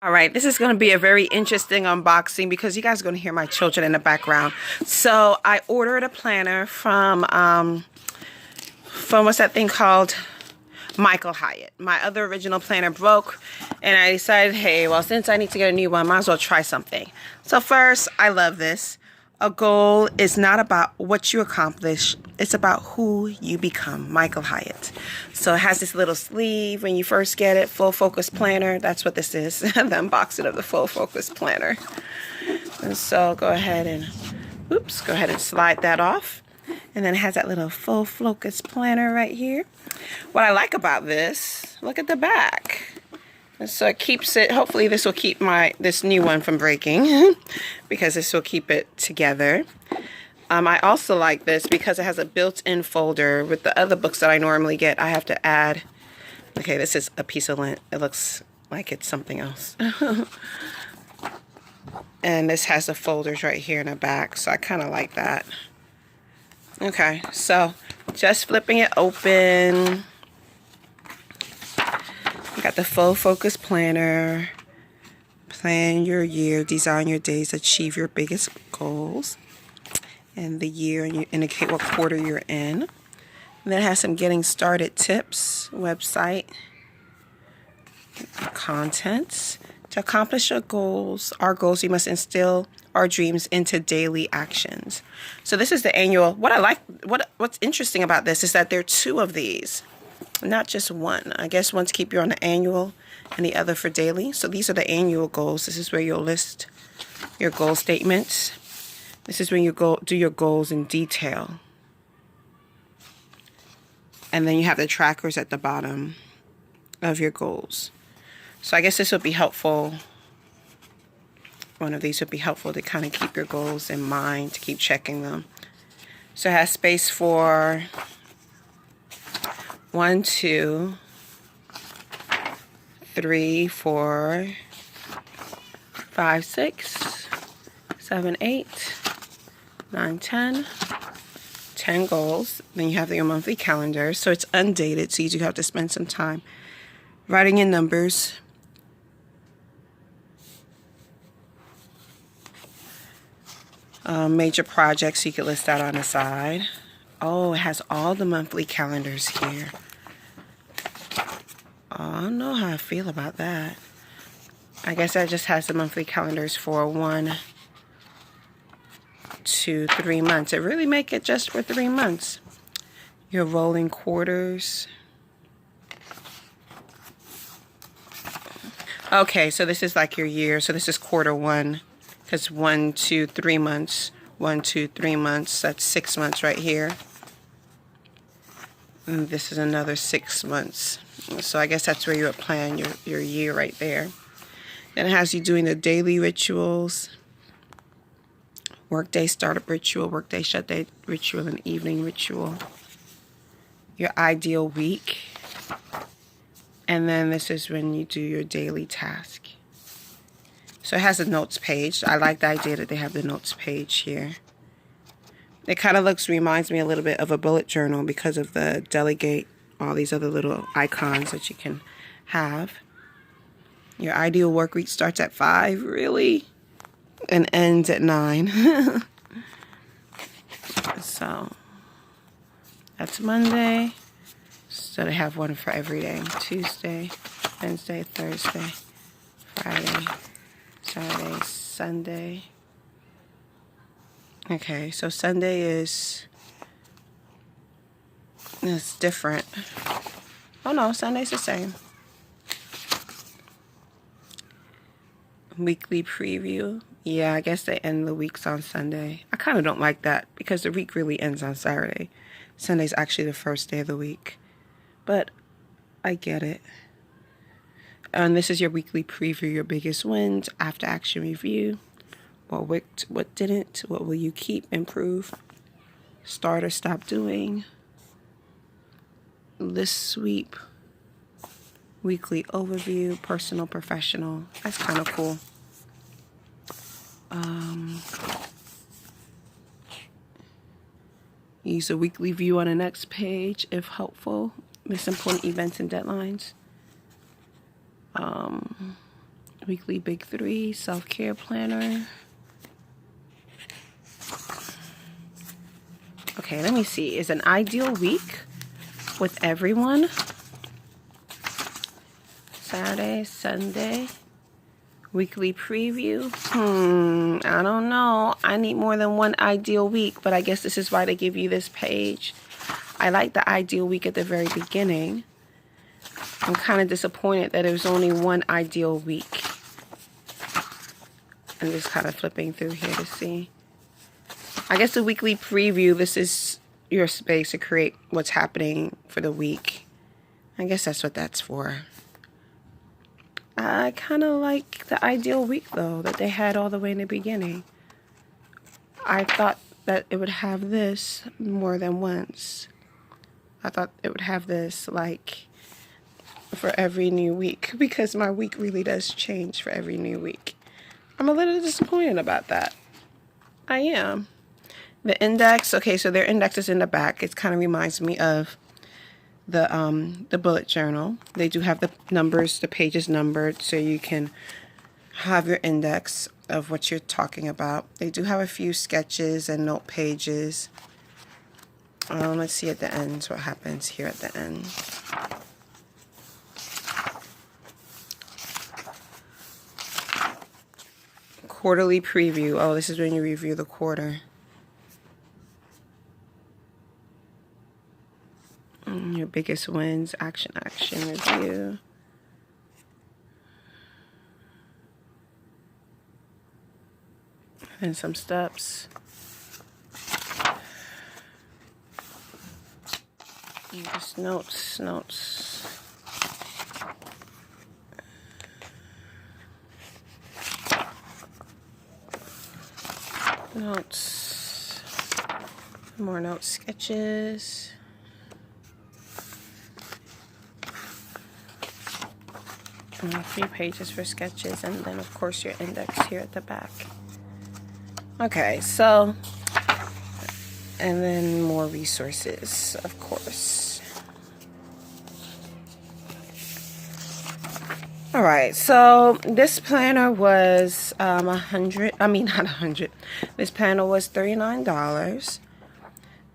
All right, this is going to be a very interesting unboxing because you guys are going to hear my children in the background. So I ordered a planner from what's that thing called? Michael Hyatt. My other original planner broke, and I decided, hey, well, since I need to get a new one, might as well try something. So first, I love this. A goal is not about what you accomplish, it's about who you become. Michael Hyatt. So it has this little sleeve when you first get it, full focus planner. That's what this is, the unboxing of the full focus planner. And so go ahead and slide that off. And then it has that little full focus planner right here. What I like about this, look at the back. And so it keeps it, hopefully this will keep this new one from breaking because this will keep it together. I also like this because it has a built-in folder. With the other books that I normally get, I have to add, okay, this is a piece of lint. It looks like it's something else. And this has the folders right here in the back, so I kind of like that. Okay, so just flipping it open. Got the full focus planner. Plan your year, design your days, achieve your biggest goals. And the year, and you indicate what quarter you're in. And then it has some getting started tips, website, contents. To accomplish our goals, you must instill our dreams into daily actions. So this is the annual. What's interesting about this is that there are two of these, not just one. I guess one to keep you on the annual and the other for daily. So these are the annual goals. This is where you'll list your goal statements. This is when you do your goals in detail. And then you have the trackers at the bottom of your goals. So I guess this would be helpful. One of these would be helpful to kind of keep your goals in mind, to keep checking them. So it has space for 1, 2, 3, 4, 5, 6, 7, 8, 9, 10. 10 goals. Then you have your monthly calendar. So it's undated, so you do have to spend some time writing in numbers. Major projects, you could list that on the side. Oh, it has all the monthly calendars here. I don't know how I feel about that. I guess that just has the monthly calendars for 1 to 3 months. It really make it just for 3 months. Your rolling quarters. Okay, so this is like your year. So this is quarter 1. Because 1 to 3 months. 1 to 3 months. That's 6 months right here. And this is another 6 months. So I guess that's where you would plan your year right there. Then it has you doing the daily rituals. Workday startup ritual, workday shutdown ritual, and evening ritual. Your ideal week. And then this is when you do your daily task. So it has a notes page. I like the idea that they have the notes page here. It kind of reminds me a little bit of a bullet journal because of the delegate, all these other little icons that you can have. Your ideal work week starts at 5, really? And ends at 9. So that's Monday. So they have one for every day. Tuesday, Wednesday, Thursday, Friday, Saturday, Sunday. Okay, so Sunday is different. Oh no, Sunday's the same. Weekly preview. Yeah, I guess they end the weeks on Sunday. I kind of don't like that because the week really ends on Saturday. Sunday's actually the first day of the week. But I get it. And this is your weekly preview, your biggest wins, after action review. What worked, what didn't, what will you keep, improve, start or stop doing. List sweep, weekly overview, personal, professional. That's kind of cool. Use a weekly view on the next page if helpful. Miss important events and deadlines. Weekly Big 3 self-care planner. Okay, let me see. Is an ideal week with everyone? Saturday, Sunday. Weekly preview. I don't know. I need more than one ideal week, but I guess this is why they give you this page. I like the ideal week at the very beginning. I'm kind of disappointed that it was only one ideal week. I'm just kind of flipping through here to see. I guess the weekly preview, this is your space to create what's happening for the week. I guess that's what that's for. I kind of like the ideal week, though, that they had all the way in the beginning. I thought that it would have this more than once. I thought it would have this, like, for every new week, because my week really does change for every new week. I'm a little disappointed about that. I am. The index, okay, so their index is in the back. It kind of reminds me of the bullet journal. They do have the numbers, the pages numbered, so you can have your index of what you're talking about. They do have a few sketches and note pages. Let's see at the end what happens here at the end. Quarterly preview. Oh, this is when you review the quarter. Your biggest wins, action review. And some steps. And just notes. More notes, sketches. And a few pages for sketches, and then of course your index here at the back. Okay, so, and then more resources, of course. All right, so this planner was this planner was $39.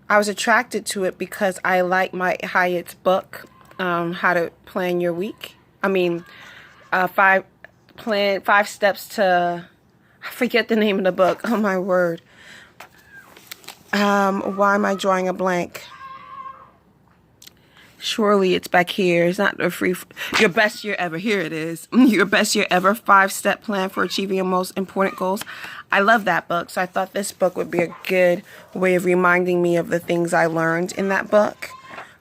I was attracted to it because I like Mike Hyatt's book, How to Plan Your Week. Five steps to, I forget the name of the book. Oh my word. Why am I drawing a blank? Surely it's back here. It's not a free, your best year ever. Here it is. Your best year ever, 5-step plan for achieving your most important goals. I love that book. So I thought this book would be a good way of reminding me of the things I learned in that book.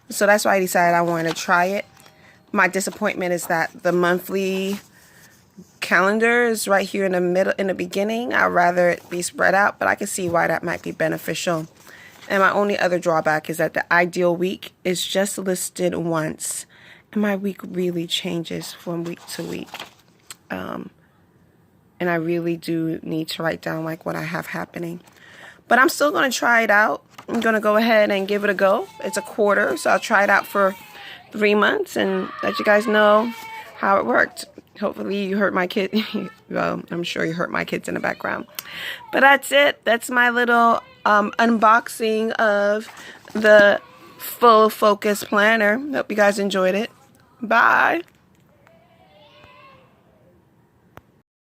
So that's why I decided I wanted to try it. My disappointment is that the monthly calendar is right here in the middle, in the beginning. I'd rather it be spread out, but I can see why that might be beneficial. And my only other drawback is that the ideal week is just listed once. And my week really changes from week to week. And I really do need to write down like what I have happening. But I'm still going to try it out. I'm going to go ahead and give it a go. It's a quarter, so I'll try it out for 3 months and let you guys know how it worked. Hopefully you heard my kid. Well, I'm sure you heard my kids in the background. But that's it. That's my little unboxing of the Full Focus Planner. Hope you guys enjoyed it. Bye.